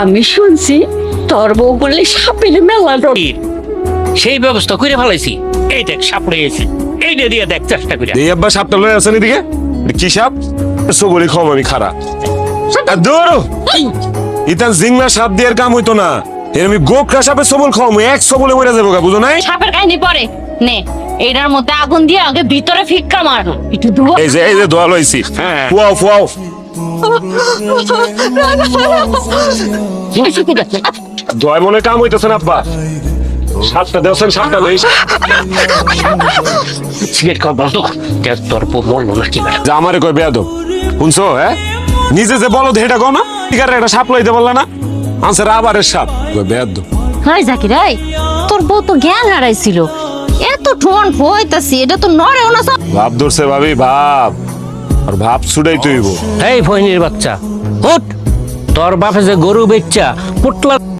আমি শুনছি তোর বউ বললে সাপেলে মেলা ডর। সেই ব্যবস্থা করে ফেলাইছি। এই দেখ সাপ রয়েছে, এইটা দিয়ে দেখ চেষ্টা করে। এই আব্বা সাপটা লয়ে আসেন এদিকে। কি সাপ? সবরি খাও আমি খারা দূর ইতান জিংলা সাপ দিয়ে কাম হইতো না। এর আমি গোকরা সাপের সবল খাওয়াবো, এক সবলে মরে যাবো গা, বুঝো নাই? সাপের কাহিনী পরে নে, এটার মধ্যে আগুন দিয়ে আগে ভিতরে ফিক্কা মার, একটু ধোয়া। এই যে দোয়া লইছি। হ্যাঁ। ফুয়াও দোয়া মনে কাম হইতেছে না আব্বা। সাপটা দেওছেন, সাপটা লই। সিগারেট খাওয়া বন্ধ কর। দেখ তোর বউ মরলো নাকি না। যা আমারে কই বেয়াদব, শুনছো? হ্যাঁ, নিজে যে বলো হেটা কও না, ঠিকার একটা সাপ লইতে বললা না, আনসার আবারের সাপ। কই বেয়াদব। হাই জাকির রাই, তোর বউ তো জ্ঞান হারাইছিল, এত ঠোন হইতাছি, এটা তো নড়েও না। ভাব ধরছে ভাবি, ভাব আর ভাব ছুটাই তুইব। এই ফইনির বাচ্চা, উঠ। তোর বাপে যে গরু বেচ্চা পুটলা